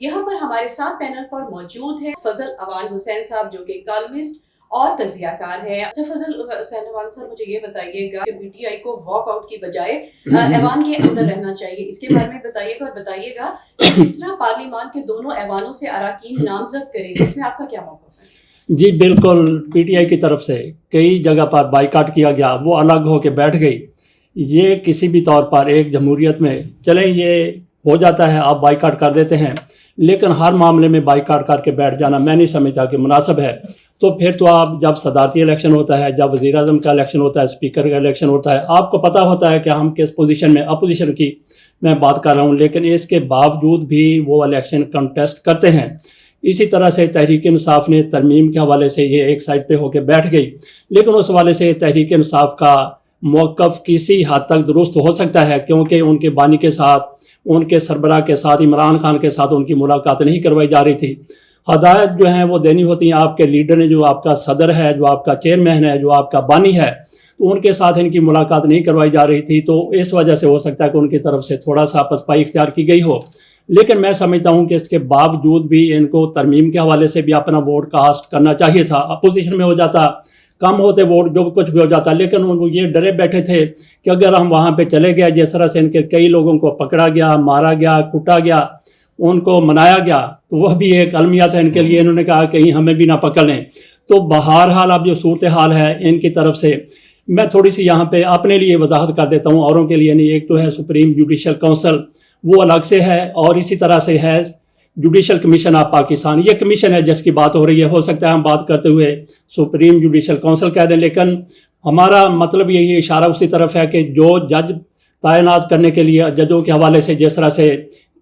یہاں پر ہمارے ساتھ پینل پر موجود ہیں فضل اوان حسین صاحب جو کہ کالمسٹ اور تجزیہ کار ہیں. اچھا فضل حسین اوان صاحب مجھے یہ بتائیے گا کہ پی ٹی آئی کو واک آؤٹ کی بجائے ایوان کے اندر رہنا چاہیے، اس کے بارے میں بتائیے گا، اور بتائیے گا کہ جس طرح پارلیمان کے دونوں ایوانوں سے اراکین نامزد کریں گے، اس میں آپ کا کیا موقف ہے؟ جی بالکل، پی ٹی آئی کی طرف سے کئی جگہ پر بائیکاٹ کیا گیا، وہ الگ ہو کے بیٹھ گئی. یہ کسی بھی طور پر ایک جمہوریت میں چلیں یہ ہو جاتا ہے، آپ بائیکاٹ کر دیتے ہیں، لیکن ہر معاملے میں بائیکاٹ کر کے بیٹھ جانا میں نہیں سمجھتا کہ مناسب ہے. تو پھر تو آپ جب صدارتی الیکشن ہوتا ہے، جب وزیر اعظم کا الیکشن ہوتا ہے، اسپیکر کا الیکشن ہوتا ہے، آپ کو پتہ ہوتا ہے کہ ہم کس پوزیشن میں، اپوزیشن کی میں بات کر رہا ہوں، لیکن اس کے باوجود بھی وہ الیکشن کنٹیسٹ کرتے ہیں. اسی طرح سے تحریک انصاف نے ترمیم کے حوالے سے یہ ایک سائڈ پہ ہو کے بیٹھ گئی، لیکن اس حوالے سے تحریک انصاف کا موقف کسی حد تک درست ہو سکتا ہے، کیونکہ ان کے بانی کے ساتھ، ان کے سربراہ کے ساتھ، عمران خان کے ساتھ ان کی ملاقات نہیں کروائی جا رہی تھی. ہدایت جو ہیں وہ دینی ہوتی ہیں آپ کے لیڈر نے، جو آپ کا صدر ہے، جو آپ کا چیئرمین ہے، جو آپ کا بانی ہے، تو ان کے ساتھ ان کی ملاقات نہیں کروائی جا رہی تھی. تو اس وجہ سے ہو سکتا ہے کہ ان کی طرف سے تھوڑا سا پسپائی اختیار کی گئی ہو، لیکن میں سمجھتا ہوں کہ اس کے باوجود بھی ان کو ترمیم کے حوالے سے بھی اپنا ووٹ کاسٹ کرنا چاہیے تھا. اپوزیشن میں ہو جاتا، کم ہوتے ووٹ، جو کچھ بھی ہو جاتا، لیکن وہ یہ ڈرے بیٹھے تھے کہ اگر ہم وہاں پہ چلے گئے، جس طرح سے ان کے کئی لوگوں کو پکڑا گیا، مارا گیا، کٹا گیا، ان کو منایا گیا، تو وہ بھی ایک المیہ تھا ان کے لیے. انہوں نے کہا کہیں ہمیں بھی نہ پکڑ لیں. تو بہرحال اب جو صورتحال ہے ان کی طرف سے، میں تھوڑی سی یہاں پہ اپنے لیے وضاحت کر دیتا ہوں، اوروں کے لیے نہیں. ایک تو ہے سپریم جوڈیشل کونسل، وہ الگ سے ہے، اور اسی طرح سے ہے جوڈیشل کمیشن آف پاکستان. یہ کمیشن ہے جس کی بات ہو رہی ہے. ہو سکتا ہے ہم بات کرتے ہوئے سپریم جوڈیشل کونسل کہہ دیں، لیکن ہمارا مطلب یہی اشارہ اسی طرف ہے کہ جو جج تعینات کرنے کے لیے ججوں کے حوالے سے جس طرح سے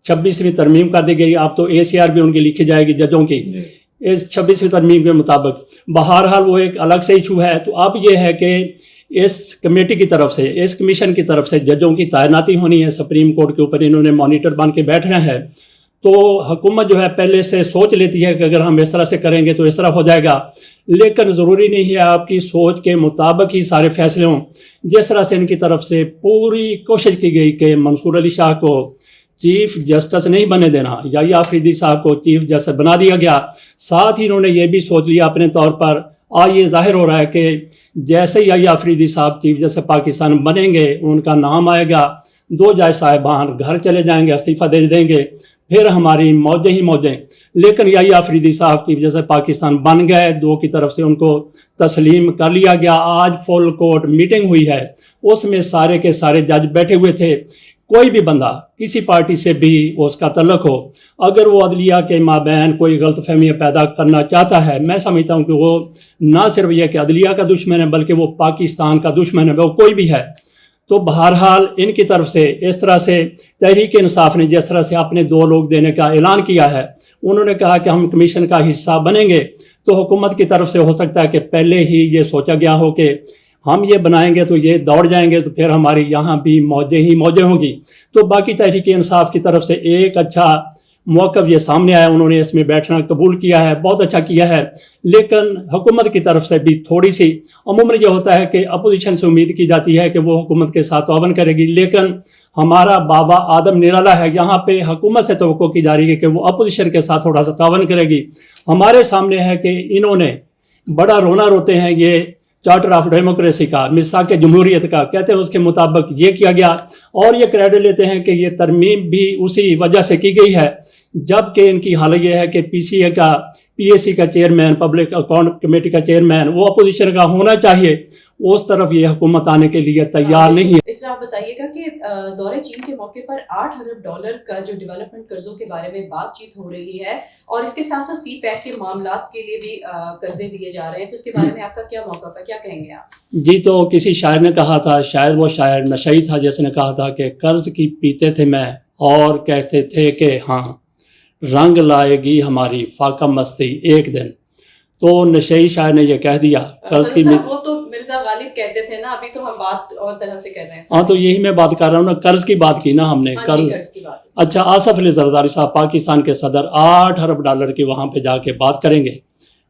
26ویں ترمیم کر دی گئی، اب تو اے سی آر بھی ان کی لکھی جائے گی ججوں کی اس 26ویں ترمیم کے مطابق. بہرحال وہ ایک الگ سے ایشو ہے. تو اب یہ ہے کہ اس کمیٹی کی طرف سے، اس کمیشن کی طرف سے ججوں کی تعیناتی ہونی ہے. سپریم کورٹ کے اوپر انہوں نے مانیٹر بن کے بیٹھنا ہے. تو حکومت جو ہے پہلے سے سوچ لیتی ہے کہ اگر ہم اس طرح سے کریں گے تو اس طرح ہو جائے گا، لیکن ضروری نہیں ہے آپ کی سوچ کے مطابق ہی سارے فیصلے ہوں. جس طرح سے ان کی طرف سے پوری کوشش کی گئی کہ منصور علی شاہ کو چیف جسٹس نہیں بنے دینا، یا آفریدی صاحب کو چیف جسٹس بنا دیا گیا. ساتھ ہی انہوں نے یہ بھی سوچ لیا اپنے طور پر، یہ ظاہر ہو رہا ہے کہ جیسے ہی آفریدی صاحب چیف جسٹس پاکستان بنیں گے، ان کا نام آئے گا، 2 جج صاحبان گھر چلے جائیں گے، استعفیٰ دے دیں گے، پھر ہماری موجیں ہی موجیں. لیکن یہی آفریدی صاحب چیف جسٹس پاکستان بن گئے، 2 کی طرف سے ان کو تسلیم کر لیا گیا. آج فل کورٹ میٹنگ ہوئی ہے، اس میں سارے کے سارے جج بیٹھے ہوئے تھے. کوئی بھی بندہ کسی پارٹی سے بھی اس کا تعلق ہو، اگر وہ عدلیہ کے مابین کوئی غلط فہمیاں پیدا کرنا چاہتا ہے، میں سمجھتا ہوں کہ وہ نہ صرف یہ کہ عدلیہ کا دشمن ہے، بلکہ وہ پاکستان کا دشمن ہے، وہ کوئی بھی ہے. تو بہرحال ان کی طرف سے اس طرح سے تحریک انصاف نے جس طرح سے اپنے 2 لوگ دینے کا اعلان کیا ہے، انہوں نے کہا کہ ہم کمیشن کا حصہ بنیں گے. تو حکومت کی طرف سے ہو سکتا ہے کہ پہلے ہی یہ سوچا گیا ہو کہ ہم یہ بنائیں گے تو یہ دوڑ جائیں گے، تو پھر ہماری یہاں بھی موجیں ہی موجیں ہوں گی. تو باقی تحریک انصاف کی طرف سے ایک اچھا موقف یہ سامنے آیا، انہوں نے اس میں بیٹھنا قبول کیا ہے، بہت اچھا کیا ہے. لیکن حکومت کی طرف سے بھی تھوڑی سی، عموماً یہ ہوتا ہے کہ اپوزیشن سے امید کی جاتی ہے کہ وہ حکومت کے ساتھ تعاون کرے گی، لیکن ہمارا بابا آدم نرالا ہے، یہاں پہ حکومت سے توقع کی جا رہی ہے کہ وہ اپوزیشن کے ساتھ تھوڑا سا تعاون کرے گی. ہمارے سامنے ہے کہ انہوں نے بڑا رونا روتے ہیں یہ چارٹر آف ڈیموکریسی کا، میثاق جمہوریت کا، کہتے ہیں اس کے مطابق یہ کیا گیا، اور یہ کریڈٹ لیتے ہیں کہ یہ ترمیم بھی اسی وجہ سے کی گئی ہے. جبکہ ان کی حالت یہ ہے کہ پی اے سی کا چیئرمین، پبلک اکاؤنٹ کمیٹی کا چیئرمین وہ اپوزیشن کا ہونا چاہیے، اس طرف یہ حکومت آنے کے لیے تیار نہیں ہے. اس طرح آپ بتائیے گا کہ دورے چین کے موقع پر $8 ارب کا جو ڈیولپمنٹ قرضوں کے بارے میں بات چیت ہو رہی ہے، اور اس کے ساتھ ساتھ سی پیک کے معاملات کے لیے بھی قرضے دیے جا رہے ہیں، تو اس کے بارے میں آپ کا کیا موقف ہے، کیا کہیں گے آپ؟ جی تو کسی شاعر نے کہا تھا، شاید وہ شاعر نشئی تھا، جس نے کہا تھا کہ قرض کی پیتے تھے میں اور کہتے تھے کہ ہاں رنگ لائے گی ہماری فاقہ مستی ایک دن. تو نشئی شاعر نے یہ کہہ دیا قرض کی، وہ تو مرزا غالب کہتے تھے نا، ابھی تو ہم بات اور طرح سے کر رہے ہیں. ہاں تو یہی میں بات کر رہا ہوں نا، قرض کی بات کی نا ہم نے، قرض کی بات. اچھا آصف علی زرداری صاحب پاکستان کے صدر $8 ارب کی وہاں پہ جا کے بات کریں گے.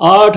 $8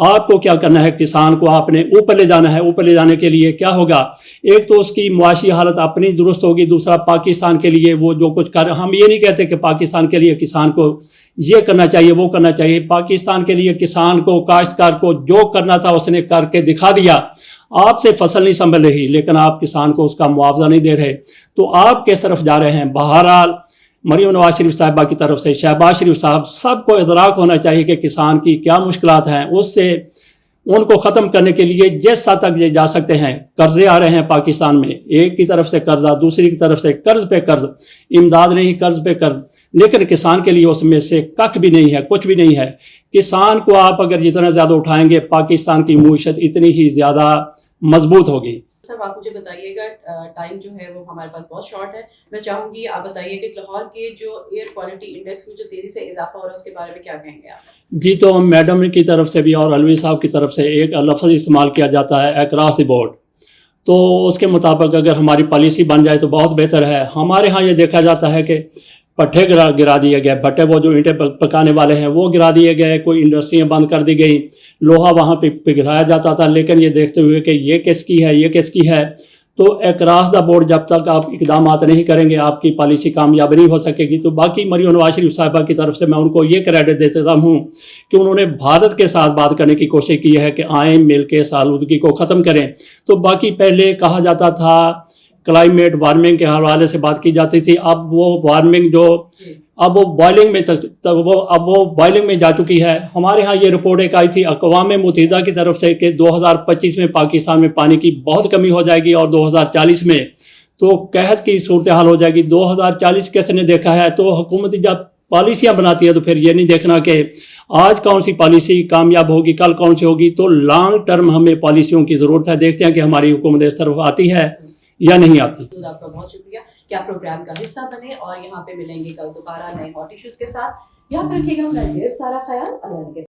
آپ کو کیا کرنا ہے, کسان کو آپ نے اوپر لے جانا ہے. اوپر لے جانے کے لیے کیا ہوگا, ایک تو اس کی معاشی حالت اپنی درست ہوگی, دوسرا پاکستان کے لیے وہ جو کچھ کر, ہم یہ نہیں کہتے کہ پاکستان کے لیے کسان کو یہ کرنا چاہیے وہ کرنا چاہیے, پاکستان کے لیے کسان کو, کاشتکار کو جو کرنا تھا اس نے کر کے دکھا دیا. آپ سے فصل نہیں سنبھل رہی لیکن آپ کسان کو اس کا معاوضہ نہیں دے رہے, تو آپ کس طرف جا رہے ہیں؟ بہرحال مریم نواز شریف صاحبہ کی طرف سے, شہباز شریف صاحب, سب کو ادراک ہونا چاہیے کہ کسان کی کیا مشکلات ہیں. اس سے ان کو ختم کرنے کے لیے جس حد تک یہ جا سکتے ہیں, قرضے آ رہے ہیں پاکستان میں, ایک کی طرف سے قرضہ, دوسری کی طرف سے قرض پہ قرض, امداد نہیں قرض پہ قرض, لیکن کسان کے لیے اس میں سے کک بھی نہیں ہے, کچھ بھی نہیں ہے. کسان کو آپ اگر جتنا زیادہ اٹھائیں گے پاکستان کی معیشت اتنی ہی زیادہ مضبوط ہوگی. صاحب آپ مجھے بتائیے گا, ٹائم جو ہے وہ ہمارے پاس بہت شارٹ ہے, میں چاہوں گی آپ بتائیے کہ لاہور کے جو ایئر کوالٹی انڈیکس میں جو تیزی سے اضافہ ہو رہا ہے اس کے بارے میں کیا کہیں گے آپ؟ جی, تو میڈم کی طرف سے بھی اور علوی صاحب کی طرف سے ایک لفظ استعمال کیا جاتا ہے اکراس دی بورڈ, تو اس کے مطابق اگر ہماری پالیسی بن جائے تو بہت بہتر ہے. ہمارے ہاں یہ دیکھا جاتا ہے کہ پٹھے گرا دیے گئے, بھٹے وہ جو اینٹیں پکانے والے ہیں وہ گرا دیے گئے, کوئی انڈسٹریاں بند کر دی گئی, لوہا وہاں پہ پگھلایا جاتا تھا, لیکن یہ دیکھتے ہوئے کہ یہ کس کی ہے, یہ کس کی ہے, تو اکراس دا بورڈ جب تک آپ اقدامات نہیں کریں گے آپ کی پالیسی کامیاب نہیں ہو سکے گی. تو باقی مریم نواز شریف صاحبہ کی طرف سے میں ان کو یہ کریڈٹ دیتا ہوں کہ انہوں نے بھارت کے ساتھ بات کرنے کی کوشش کی ہے کہ آئیں مل کے اس آلودگی کو ختم کریں. تو باقی پہلے کہا جاتا تھا کلائمیٹ وارمنگ کے حوالے سے بات کی جاتی تھی, اب وہ وارمنگ جو اب وہ بوائلنگ میں جا چکی ہے. ہمارے ہاں یہ رپورٹ ایک آئی تھی اقوام متحدہ کی طرف سے کہ 2025 میں پاکستان میں پانی کی بہت کمی ہو جائے گی اور 2040 میں تو قحط کی صورتحال ہو جائے گی. 2040 کس نے دیکھا ہے؟ تو حکومت جب پالیسیاں بناتی ہے تو پھر یہ نہیں دیکھنا کہ آج کون سی پالیسی کامیاب ہوگی, کل کون سی ہوگی. تو لانگ ٹرم ہمیں پالیسیوں کی ضرورت ہے. دیکھتے ہیں کہ ہماری حکومت اس طرف آتی ہے یا نہیں آتی. آپ کا بہت شکریہ کہ آپ پروگرام کا حصہ بنے, اور یہاں پہ ملیں گے کل دوبارہ نئے ہاٹ ایشوز کے ساتھ. یہاں پہ رکھیے گا اپنا ڈھیر سارا خیال. اللہ